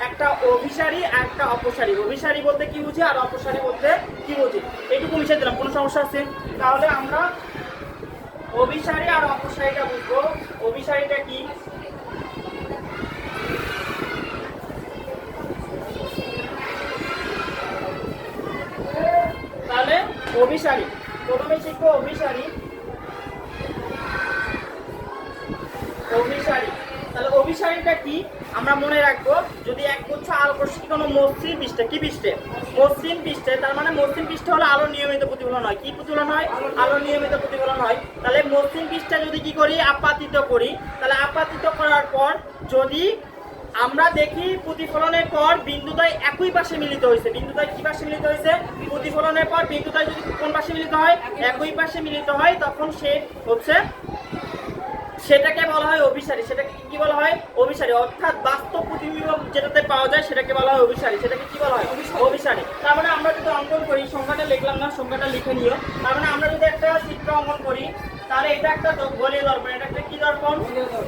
একটা অভিসারী আর একটা অপসারী। অভিসারী বলতে কি বুঝি আর অপসারী বলতে কি বুঝি, এইটুকু মিশিয়ে দিলাম। কোনো সমস্যা আছে? তাহলে আমরা অভিসারী আর অপসারীটা বুঝবো। অভিসারীটা কি? তাহলে অভিসারী প্রথমে শিখবো অভিসারী। অভিসারী তাহলে অভিসারীটা কি আমরা মনে রাখবো, যদি একগুচ্ছ আলোকরশ্মি কোনো মসৃণ পৃষ্ঠে, কি পৃষ্ঠে? মসৃণ পৃষ্ঠে, তার মানে মসৃণ পৃষ্ঠে হলে আলো নিয়মিত প্রতিফলন হয়। কি প্রতিফলন হয়? আলো নিয়মিত প্রতিফলন হয়। তাহলে মসৃণ পৃষ্ঠে যদি কি করি? আপাতিত করি। তাহলে আপাতিত করার পর যদি আমরা দেখি প্রতিফলনের পর বিন্দুদ্বয় একই পাশে মিলিত হয়েছে। বিন্দুদ্বয় কি পাশে মিলিত হয়েছে? প্রতিফলনের পর বিন্দুদ্বয় যদি কোন পাশে মিলিত হয়? একই পাশে মিলিত হয়, তখন সে হচ্ছে সেটাকে বলা হয় অভিসারী। সেটাকে কি বলা হয়? অভিসারী। অর্থাৎ বাস্তব প্রতিবিম্ব যেটাতে পাওয়া যায় সেটাকে বলা হয় অভিসারী। সেটাকে কি বলা হয়? অভিসারী। তার মানে আমরা যদি অঙ্কন করি, সংখ্যাটা লিখলাম না, সংখ্যাটা লিখে নিও। তার মানে আমরা যদি একটা চিত্র অঙ্কন করি, তাহলে এটা একটা গোলীয় দর্পণ। এটা একটা কি দর্পণ?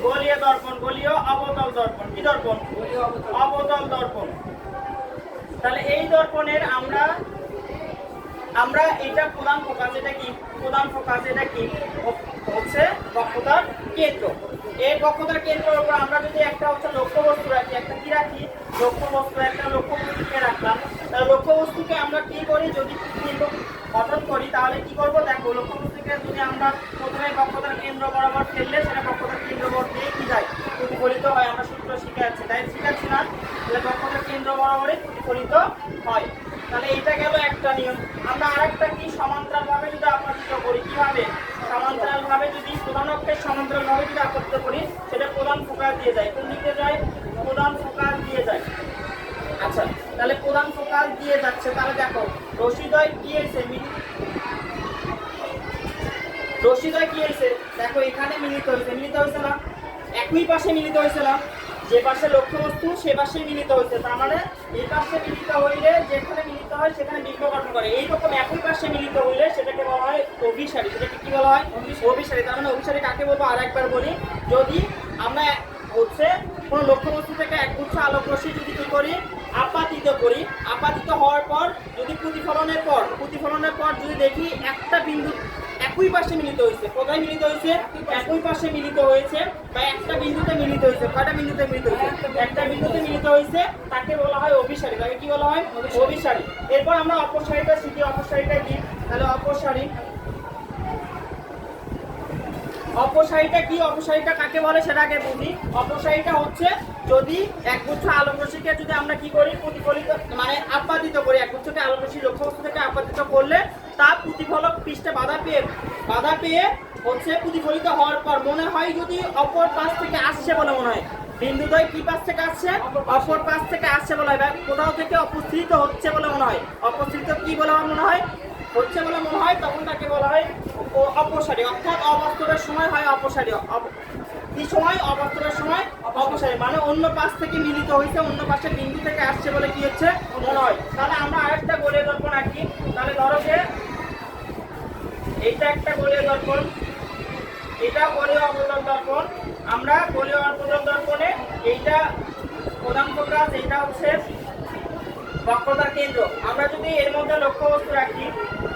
গোলীয় দর্পণ। গোলীয় অবতল দর্পণ। কি দর্পণ? অবতল দর্পণ। তাহলে এই দর্পণের আমরা এটা প্রধান ফোকাস। এটা কি প্রধান ফোকাস? এটা কি হচ্ছে বক্রতার কেন্দ্র। এই বক্রতার কেন্দ্রের উপর আমরা যদি একটা হচ্ছে লক্ষ্যবস্তু রাখি, একটা কি রাখি? লক্ষ্যবস্তু। একটা লক্ষ্যবস্তুকে রাখলাম। তাহলে লক্ষ্যবস্তুকে আমরা কি করি? যদি কেন্দ্র গঠন করি তাহলে কি করব? দেখো, লক্ষ্যবস্তুকে যদি আমরা প্রথমে বক্রতার কেন্দ্র বরাবর ফেললে সেটা বক্রতার কেন্দ্র বরাবর কি যায়? প্রতিফলিত হয়। আমরা সূত্র শিখাচ্ছি, তাই শিখাচ্ছি না? তাহলে বক্রতার কেন্দ্র বরাবরই প্রতিফলিত হয়। তাহলে এটা গেল একটা নিয়ম। আমরা আরেকটা কি সমান্তরাল ভাবে যদি আপতিত করি, কিভাবে? সমান্তরাল ভাবে যদি প্রধান অক্ষের সমান্তরাল ভাবে যদি আপতিত করি, সেটা প্রধান ফোকাস দিয়ে যায়। কোন দিকে যায়? প্রধান ফোকাস দিয়ে যায়। আচ্ছা, তাহলে প্রধান ফোকাস দিয়ে যাচ্ছে। তাহলে দেখো, রশিদ্বয় কি হয়েছে? রশিদ্বয় কি হয়েছে? দেখো, এখানে মিলিত হয়েছে। মিলিত হয়েছে না? একই পাশে মিলিত হয়েছে না? যে পাশে লক্ষ্যবস্তু সে পাশে মিলিত হয়েছে। তার মানে এই পাশে মিলিত হইলে যেখানে মিলিত হয় সেখানে বিম্ব গঠন করে। এইরকম একই পাশে মিলিত হইলে সেটাকে বলা হয় অভিসারী। সেটাকে কি বলা হয়? অভিসারী। তার মানে অভিসারী কাকে বলবো? আরেকবার বলি, যদি আমরা হচ্ছে কোনো লক্ষ্যবস্তু থেকে একগুচ্ছ আলোকরশ্মি যদি কি করি? আপাতিত করি। আপাতিত হওয়ার পর যদি প্রতিফলনের পর যদি দেখি একটা বিন্দু একই পাশে মিলিত হয়েছে। কোথায় মিলিত হয়েছে? একই পাশে মিলিত হয়েছে, বা একটা বিন্দুতে মিলিত হয়েছে। কয়টা বিন্দুতে মিলিত হয়েছে? একটা বিন্দুতে মিলিত হয়েছে, তাকে বলা হয় অভিসারী। তাকে কি বলা হয়? অভিসারী। এরপর আমরা অপসারীটা শিখি। অপসারীটা কি? তাহলে অপসারীটা কি? অপসারীটা কাকে বলে সেটা আগে বুঝি। অপসারীটা হচ্ছে যদি একগুচ্ছ আলোকরশ্মিকে যদি আমরা কি করি? প্রতিফলিত মানে আপাতিত করি। একগুচ্ছকে আলোকরশ্মি লক্ষ্যবস্তু থেকে আপাতিত করলে তা প্রতিফলক পৃষ্ঠে বাধা পেয়ে হচ্ছে প্রতিফলিত হওয়ার পর মনে হয় যদি অপর পাশ থেকে আসছে বলে মনে হয়। বিন্দুদ্বয় কি পাশ থেকে আসছে? অপর পাশ থেকে আসছে বলে হয়, বা কোথাও থেকে অপস্থিত হচ্ছে বলে মনে হয়। অপস্থিত কি বলে মনে হয়? হচ্ছে বলে মনে হয়, তখন তাকে বলা হয় অপসারী। অর্থাৎ অবাস্তবের সময় হয় অপসারী। কি সময়? অবাস্তবের সময় অপসারী। মানে অন্য পাশ থেকে মিলিত হয়েছে, অন্য পাশের বিন্দু থেকে আসছে বলে কি হচ্ছে? মনে হয়। তাহলে আমরা আরেকটা গোলীয় দর্পণ আঁকি। তাহলে ধরো যে এইটা একটা গোলীয় দর্পণ, এটা গোলীয় অবতল দর্পণ। আমরা গোলীয় অবতল দর্পণে এইটা প্রধান ফোকাস, এইটা হচ্ছে বক্রতার কেন্দ্র। আমরা যদি এর মধ্যে লক্ষ্যবস্তু রাখি,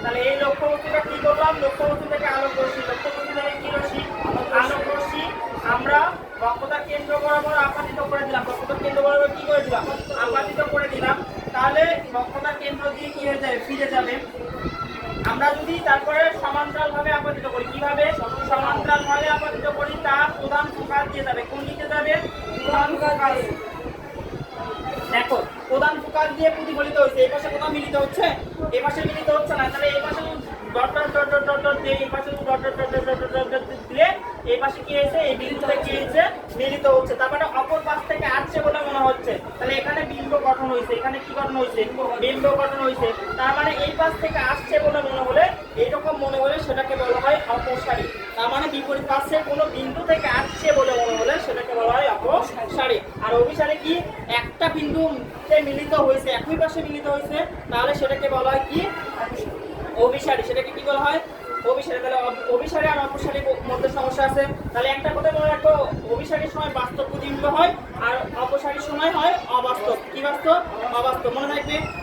তাহলে এই লক্ষ্যবস্তুটা কি করলাম? লক্ষ্যবস্তু থেকে আলোকরশ্মি, লক্ষ্যবস্তু থেকে কি রশ্মি? আলোকরশ্মি আমরা বক্রতার কেন্দ্র বরাবর আপাতিত করে দিলাম। বক্রতার কেন্দ্র বরাবর কি করে দিলাম? আপাতিত করে দিলাম। তাহলে বক্রতার কেন্দ্র দিয়ে কি হয়ে যাবে? ফিরে যাবে। আমরা যদি তারপরে সমান্তরাল ভাবে আপতিত করি, কিভাবে? সমান্তরাল ভাবে আপতিত করি, তা প্রধান ফোকাস দিয়ে যাবে। কোন দিকে যাবে? প্রধান ফোকাস। দেখো, প্রধান ফোকাস দিয়ে প্রতিফলিত হচ্ছে। এই পাশে কোথাও মিলিত হচ্ছে? এই পাশে মিলিত হচ্ছে না। তাহলে এই পাশে dot dot dot dot dot dot দিয়ে, এই পাশে dot dot dot dot dot dot দিয়ে এই পাশে কি হয়েছে? এই বিন্দুতে কি হয়েছে? মিলিত হচ্ছে। তারপরে অপর পাশ থেকে আসছে বলে মনে হচ্ছে। তাহলে এখানে বিম্ব গঠন হয়েছে। এখানে কি গঠন হয়েছে? বিম্ব গঠন হয়েছে। তার মানে এই পাশ থেকে আসছে বলে মনে হলে, এইরকম মনে হলে সেটাকে বলা হয় অপসারী। তার মানে বিপরীত পাশে কোনো বিন্দু থেকে আসছে বলে মনে হলে সেটাকে বলা হয় অপসারী। আর অভিসারী কি? একটা বিন্দুতে মিলিত হয়েছে, একই পাশে মিলিত হয়েছে, তাহলে সেটাকে বলা হয় কি? অভিসারী। সেটাকে কি বলা হয়? অভিসারী। তাহলে অভিসারী আর অপসারীর মধ্যে সমস্যা আছে। তাহলে একটা কথা মনে রাখো, অভিসারীর সময় বাস্তব প্রতিবিম্ব হয়, আর অপসারীর সময় হয় অবাস্তব। কি বাস্তব? অবাস্তব। মনে রাখবে।